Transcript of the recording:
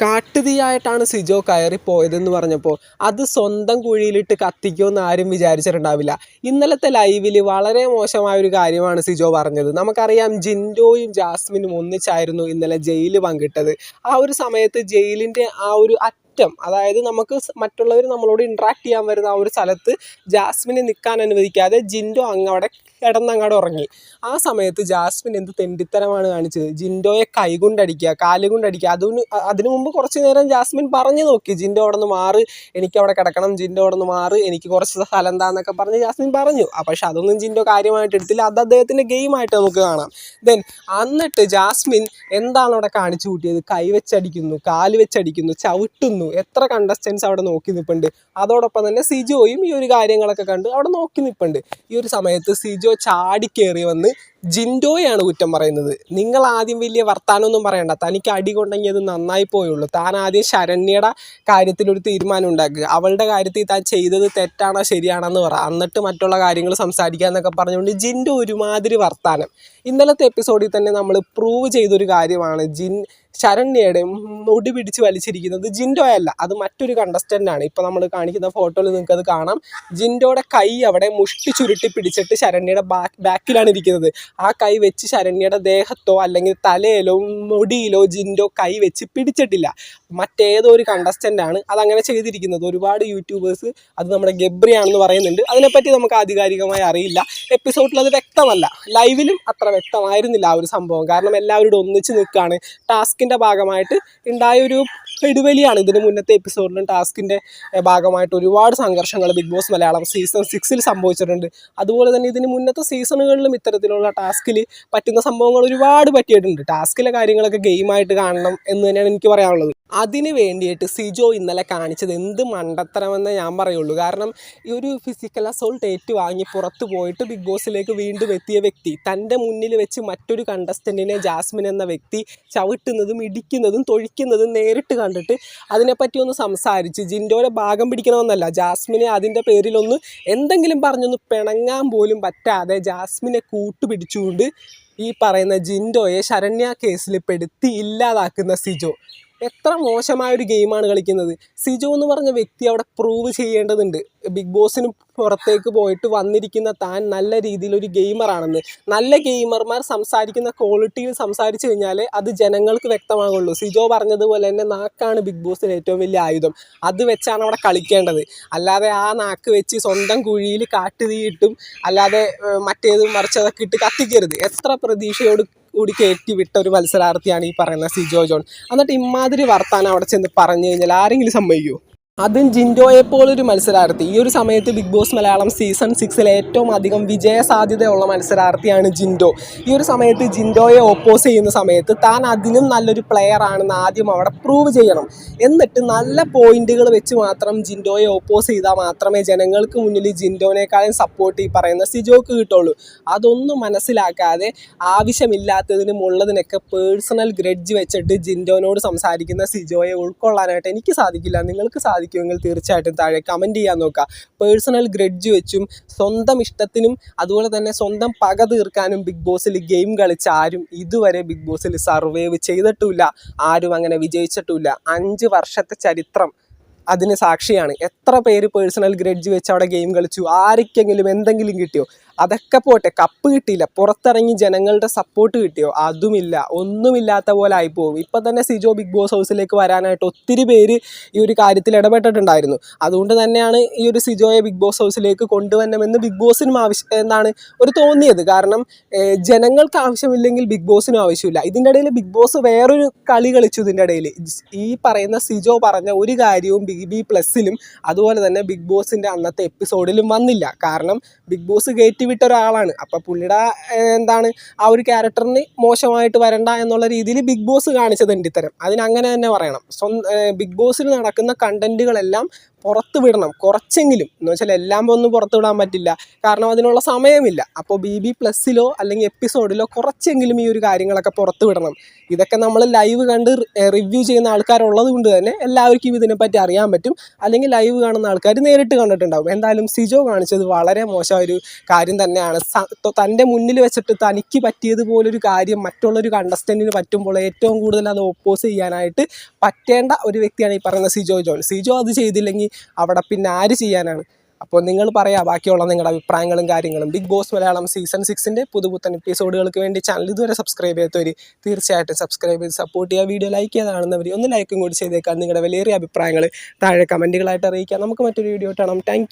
കാട്ടുതീയായിട്ടാണ് സിജോ കയറിപ്പോയതെന്ന് പറഞ്ഞപ്പോൾ അത് സ്വന്തം കുഴിയിലിട്ട് കത്തിക്കുമെന്ന് ആരും വിചാരിച്ചിട്ടുണ്ടാവില്ല. ഇന്നലത്തെ ലൈവിൽ വളരെ മോശമായ ഒരു കാര്യമാണ് സിജോ പറഞ്ഞത്. നമുക്കറിയാം, ജിൻഡോയും ജാസ്മിനും ഒന്നിച്ചായിരുന്നു ഇന്നലെ ജയിൽ പങ്കിട്ടത്. ആ ഒരു സമയത്ത് ജയിലിൻ്റെ ആ ഒരു അതായത് നമുക്ക് മറ്റുള്ളവർ നമ്മളോട് ഇൻട്രാക്ട് ചെയ്യാൻ വരുന്ന ആ ഒരു സ്ഥലത്ത് ജാസ്മിനെ നിൽക്കാൻ അനുവദിക്കാതെ ജിൻഡോ അവിടെ കിടന്നങ്ങോട്ട് ഉറങ്ങി. ആ സമയത്ത് ജാസ്മിൻ എന്ത് തെണ്ടിത്തരമാണ് കാണിച്ചത്. ജിൻഡോയെ കൈകൊണ്ടടിക്കുക, കാലുകൊണ്ടടിക്കുക. അതിനു മുമ്പ് കുറച്ച് നേരം ജാസ്മിൻ പറഞ്ഞു നോക്കി, ജിൻഡോ അവിടെ നിന്ന് മാറ്, എനിക്ക് അവിടെ കിടക്കണം, ജിൻഡോ അവിടെ നിന്ന് മാറ്, എനിക്ക് കുറച്ച് സ്ഥലം എന്താന്നൊക്കെ പറഞ്ഞ് ജാസ്മിൻ പറഞ്ഞു. പക്ഷെ അതൊന്നും ജിൻഡോ കാര്യമായിട്ട് എടുത്തില്ല. അത് അദ്ദേഹത്തിൻ്റെ ഗെയിമായിട്ട് നമുക്ക് കാണാം. എന്നിട്ട് ജാസ്മിൻ എന്താണ് അവിടെ കാണിച്ചു കൂട്ടിയത്? കൈ വെച്ചടിക്കുന്നു, കാല് വെച്ചടിക്കുന്നു, ചവിട്ടുന്നു. എത്ര കണ്ടസ്റ്റൻസ് അവിടെ നോക്കി നിൽപ്പുണ്ട്. അതോടൊപ്പം തന്നെ സിജോയും ഈ ഒരു കാര്യങ്ങളൊക്കെ കണ്ട് അവിടെ നോക്കി നിൽപ്പുണ്ട്. ഈ ഒരു സമയത്ത് സിജോ ചാടിക്കേറി വന്ന് ജിൻഡോയാണ് കുറ്റം പറയുന്നത്. നിങ്ങൾ ആദ്യം വലിയ വർത്താനമൊന്നും പറയണ്ട, തനിക്ക് അടി കൊണ്ടെങ്കിൽ അത് നന്നായി പോയുള്ളൂ. താൻ ആദ്യം ശരണ്യയുടെ കാര്യത്തിലൊരു തീരുമാനം ഉണ്ടാക്കുക, അവളുടെ കാര്യത്തിൽ താൻ ചെയ്തത് തെറ്റാണോ ശരിയാണെന്ന് പറ, എന്നിട്ട് മറ്റുള്ള കാര്യങ്ങൾ സംസാരിക്കുക എന്നൊക്കെ പറഞ്ഞുകൊണ്ട് ജിൻഡോ ഒരുമാതിരി വർത്താനം. ഇന്നലത്തെ എപ്പിസോഡിൽ തന്നെ നമ്മൾ പ്രൂവ് ചെയ്തൊരു കാര്യമാണ്, ശരണ്യയുടെ മുടി പിടിച്ച് വലിച്ചിരിക്കുന്നത് ജിൻഡോയല്ല, അത് മറ്റൊരു കണ്ടസ്റ്റൻ്റാണ്. ഇപ്പോൾ നമ്മൾ കാണിക്കുന്ന ഫോട്ടോയിൽ നിങ്ങൾക്കത് കാണാം. ജിൻഡോയുടെ കൈ അവിടെ മുഷ്ടി ചുരുട്ടി പിടിച്ചിട്ട് ശരണ്യയുടെ ബാക്കിലാണ് ഇരിക്കുന്നത്. ആ കൈ വെച്ച് ശരണ്യയുടെ ദേഹത്തോ അല്ലെങ്കിൽ തലയിലോ മുടിയിലോ ജിൻഡോ കൈ വെച്ച് പിടിച്ചിട്ടില്ല. മറ്റേതോ ഒരു കണ്ടസ്റ്റൻ്റാണ് അതങ്ങനെ ചെയ്തിരിക്കുന്നത്. ഒരുപാട് യൂട്യൂബേഴ്സ് അത് നമ്മുടെ ഗബ്രിയാണെന്ന് പറയുന്നുണ്ട്. അതിനെപ്പറ്റി നമുക്ക് ആധികാരികമായി അറിയില്ല. എപ്പിസോഡിൽ അത് വ്യക്തമല്ല, ലൈവിലും അത്ര വ്യക്തമായിരുന്നില്ല ആ ഒരു സംഭവം. കാരണം എല്ലാവരും ഒന്നിച്ച് നിൽക്കുകയാണ്. ടാസ്കിൻ്റെ ഭാഗമായിട്ട് ഉണ്ടായൊരു ഇടുവലിയാണ്. ഇതിന് മുന്നത്തെ എപ്പിസോഡിലും ടാസ്കിൻ്റെ ഭാഗമായിട്ട് ഒരുപാട് സംഘർഷങ്ങൾ ബിഗ് ബോസ് മലയാളം സീസൺ 6 സംഭവിച്ചിട്ടുണ്ട്. അതുപോലെ തന്നെ ഇതിന് മുന്നത്തെ സീസണുകളിലും ഇത്തരത്തിലുള്ള ടാസ്കിൽ പറ്റുന്ന സംഭവങ്ങൾ ഒരുപാട് പറ്റിയിട്ടുണ്ട്. ടാസ്കിലെ കാര്യങ്ങളൊക്കെ ഗെയിമായിട്ട് കാണണം എന്ന് തന്നെയാണ് എനിക്ക് പറയാനുള്ളത്. അതിന് വേണ്ടിയിട്ട് സിജോ ഇന്നലെ കാണിച്ചത് എന്ത് മണ്ടത്തരമെന്ന് ഞാൻ പറയുള്ളൂ. കാരണം ഈ ഒരു ഫിസിക്കൽ അസോൾട്ട് ഏറ്റുവാങ്ങി പുറത്തു പോയിട്ട് ബിഗ് ബോസിലേക്ക് വീണ്ടും എത്തിയ വ്യക്തി തൻ്റെ മുന്നിൽ വെച്ച് മറ്റൊരു കണ്ടസ്റ്റൻറ്റിനെ, ജാസ്മിൻ എന്ന വ്യക്തി, ചവിട്ടുന്നതും ഇടിക്കുന്നതും തൊഴിക്കുന്നതും നേരിട്ട് കണ്ടിട്ട് അതിനെപ്പറ്റി ഒന്ന് സംസാരിച്ച് ജിൻഡോയുടെ ഭാഗം പിടിക്കണമെന്നല്ല, ജാസ്മിനെ അതിൻ്റെ പേരിലൊന്ന് എന്തെങ്കിലും പറഞ്ഞൊന്ന് പിണങ്ങാൻ പോലും പറ്റാതെ ജാസ്മിനെ കൂട്ടുപിടിച്ചുകൊണ്ട് ഈ പറയുന്ന ജിൻഡോയെ ശരണ്യ കേസിൽ പെടുത്തി ഇല്ലാതാക്കുന്ന സിജോ എത്ര മോശമായൊരു ഗെയിമാണ് കളിക്കുന്നത്. സിജോ എന്ന് പറഞ്ഞ വ്യക്തി അവിടെ പ്രൂവ് ചെയ്യേണ്ടതുണ്ട്. ബിഗ് ബോസിന് പുറത്തേക്ക് പോയിട്ട് വന്നിരിക്കുന്ന താൻ നല്ല രീതിയിലൊരു ഗെയിമറാണെന്ന്. നല്ല ഗെയിമർമാർ സംസാരിക്കുന്ന ക്വാളിറ്റിയിൽ സംസാരിച്ചു കഴിഞ്ഞാൽ അത് ജനങ്ങൾക്ക് വ്യക്തമാകുള്ളൂ. സിജോ പറഞ്ഞതുപോലെ തന്നെ നാക്കാണ് ബിഗ് ബോസിന് ഏറ്റവും വലിയ ആയുധം. അത് വെച്ചാണ് അവിടെ കളിക്കേണ്ടത്. അല്ലാതെ ആ നാക്ക് വെച്ച് സ്വന്തം കുഴിയിൽ കാട്ടുതീയിട്ടും അല്ലാതെ മറ്റേതും മറിച്ചതൊക്കെ ഇട്ട് കത്തിക്കരുത്. എത്ര പ്രതീക്ഷയോട് കൂടി കയറ്റി വിട്ട ഒരു മത്സരാർത്ഥിയാണ് ഈ പറയുന്ന സിജോ ജോൺ. എന്നിട്ട് ഇമാതിരി വർത്താനം അവിടെ ചെന്ന് പറഞ്ഞു കഴിഞ്ഞാൽ ആരെങ്കിലും സമ്മതിക്കുമോ? അതും ജിൻഡോയെപ്പോലൊരു മത്സരാർത്ഥി. ഈ ഒരു സമയത്ത് ബിഗ് ബോസ് മലയാളം സീസൺ 6 ഏറ്റവും അധികം വിജയ സാധ്യതയുള്ള മത്സരാർത്ഥിയാണ് ജിൻഡോ. ഈ ഒരു സമയത്ത് ജിൻഡോയെ ഓപ്പോസ് ചെയ്യുന്ന സമയത്ത് താൻ അതിനും നല്ലൊരു പ്ലെയർ ആണെന്ന് ആദ്യം അവിടെ പ്രൂവ് ചെയ്യണം. എന്നിട്ട് നല്ല പോയിന്റുകൾ വെച്ച് മാത്രം ജിൻഡോയെ ഓപ്പോസ് ചെയ്താൽ മാത്രമേ ജനങ്ങൾക്ക് മുന്നിൽ ജിൻഡോനേക്കാളും സപ്പോർട്ട് ഈ പറയുന്ന സിജോക്ക് കിട്ടുള്ളൂ. അതൊന്നും മനസ്സിലാക്കാതെ ആവശ്യമില്ലാത്തതിനും ഉള്ളതിനൊക്കെ പേഴ്സണൽ ഗ്രഡ്ജ് വെച്ചിട്ട് ജിൻഡോനോട് സംസാരിക്കുന്ന സിജോയെ ഉൾക്കൊള്ളാനായിട്ട് എനിക്ക് സാധിക്കില്ല. നിങ്ങൾക്ക് സാധിക്കുമെങ്കിൽ തീർച്ചയായിട്ടും താഴെ കമൻറ്റ് ചെയ്യാൻ നോക്കുക. പേഴ്സണൽ ഗ്രഡ്ജ് വെച്ചും സ്വന്തം ഇഷ്ടത്തിനും അതുപോലെ തന്നെ സ്വന്തം പക തീർക്കാനും ബിഗ് ബോസിൽ ഗെയിം കളിച്ച ആരും ഇതുവരെ ബിഗ് ബോസിൽ സർവൈവ് ചെയ്തിട്ടുമില്ല. ആരും അങ്ങനെ വിജയിച്ചിട്ടുമില്ല. 5 വർഷത്തെ ചരിത്രം അതിന് സാക്ഷിയാണ്. എത്ര പേര് പേഴ്സണൽ ഗ്രഡ്ജ് വെച്ച് അവിടെ ഗെയിം കളിച്ചു? ആർക്കെങ്കിലും എന്തെങ്കിലും കിട്ടിയോ? അതൊക്കെ പോട്ടെ, കപ്പ് കിട്ടിയില്ല, പുറത്തിറങ്ങി ജനങ്ങളുടെ സപ്പോർട്ട് കിട്ടിയോ? അതുമില്ല. ഒന്നുമില്ലാത്ത പോലെ ആയിപ്പോവും. ഇപ്പം തന്നെ സിജോ ബിഗ് ബോസ് ഹൗസിലേക്ക് വരാനായിട്ട് ഒത്തിരി പേര് ഈ ഒരു കാര്യത്തിൽ ഇടപെട്ടിട്ടുണ്ടായിരുന്നു. അതുകൊണ്ട് തന്നെയാണ് ഈ ഒരു സിജോയെ ബിഗ് ബോസ് ഹൗസിലേക്ക് കൊണ്ടുവരണമെന്ന് ബിഗ് ബോസിനും ഒരു തോന്നിയത്. കാരണം ജനങ്ങൾക്ക് ആവശ്യമില്ലെങ്കിൽ ബിഗ് ബോസിനും ആവശ്യമില്ല. ഇതിൻ്റെ ഇടയിൽ ബിഗ് ബോസ് വേറൊരു കളി കളിച്ചു. ഇതിൻ്റെ ഇടയിൽ ഈ പറയുന്ന സിജോ പറഞ്ഞ ഒരു കാര്യവും BB+ലും അതുപോലെ തന്നെ ബിഗ് ബോസിൻ്റെ അന്നത്തെ എപ്പിസോഡിലും വന്നില്ല. കാരണം ബിഗ് ബോസ് വിട്ട ഒരാളാണ്. അപ്പോൾ പുള്ളിയുടെ ആ ഒരു ക്യാരക്ടറിന് മോശമായിട്ട് വരണ്ട എന്നുള്ള രീതിയിൽ ബിഗ് ബോസ് കാണിച്ചത് ഇത്തരം അതിനങ്ങനെ തന്നെ പറയണം. ബിഗ് ബോസിൽ നടക്കുന്ന കണ്ടന്റുകളെല്ലാം പുറത്ത് വിടണം കുറച്ചെങ്കിലും. എന്ന് വെച്ചാൽ എല്ലാം ഒന്നും പുറത്ത് വിടാൻ പറ്റില്ല, കാരണം അതിനുള്ള സമയമില്ല. അപ്പോൾ BB+ലോ അല്ലെങ്കിൽ എപ്പിസോഡിലോ കുറച്ചെങ്കിലും ഈ ഒരു കാര്യങ്ങളൊക്കെ പുറത്ത് വിടണം. ഇതൊക്കെ നമ്മൾ ലൈവ് കണ്ട് റിവ്യൂ ചെയ്യുന്ന ആൾക്കാരുള്ളത് കൊണ്ട് തന്നെ എല്ലാവർക്കും ഇതിനെപ്പറ്റി അറിയാൻ പറ്റും. അല്ലെങ്കിൽ ലൈവ് കാണുന്ന ആൾക്കാർ നേരിട്ട് കണ്ടിട്ടുണ്ടാകും. എന്തായാലും സിജോ കാണിച്ചത് വളരെ മോശമായൊരു കാര്യം തന്നെയാണ്. തൻ്റെ മുന്നിൽ വെച്ചിട്ട് തനിക്ക് പറ്റിയതുപോലൊരു കാര്യം മറ്റുള്ളൊരു കണ്ടസ്റ്റൻറ്റിന് പറ്റുമ്പോൾ ഏറ്റവും കൂടുതൽ അത് ഓപ്പോസ് ചെയ്യാനായിട്ട് പറ്റേണ്ട ഒരു വ്യക്തിയാണ് ഈ പറയുന്ന സിജോ ജോൺ. സിജോ അത് ചെയ്തില്ലെങ്കിൽ അവിടെ പിന്നെ ആര് ചെയ്യാനാണ്? അപ്പോൾ നിങ്ങൾ പറയാം ബാക്കിയുള്ള നിങ്ങളുടെ അഭിപ്രായങ്ങളും കാര്യങ്ങളും. ബിഗ് ബോസ് മലയാളം സീസൺ 6 പുതുപുത്തൻ എപ്പിസോഡുകൾക്ക് വേണ്ടി ചാനൽ ഇതുവരെ സബ്സ്ക്രൈബ് ചെയ്യാത്തവർ തീർച്ചയായിട്ടും സബ്സ്ക്രൈബ് ചെയ്ത് സപ്പോർട്ട് ചെയ്യുക. വീഡിയോ ലൈക്ക് ചെയ്ത് കാണുന്നവർ ഒന്ന് ലൈക്കും കൂടി ചെയ്തേക്കാം. നിങ്ങളുടെ വിലയേറിയ അഭിപ്രായങ്ങൾ താഴെ കമൻറ്റുകളായിട്ട് അറിയിക്കാം. നമുക്ക് മറ്റൊരു വീഡിയോ കാണാം. താങ്ക്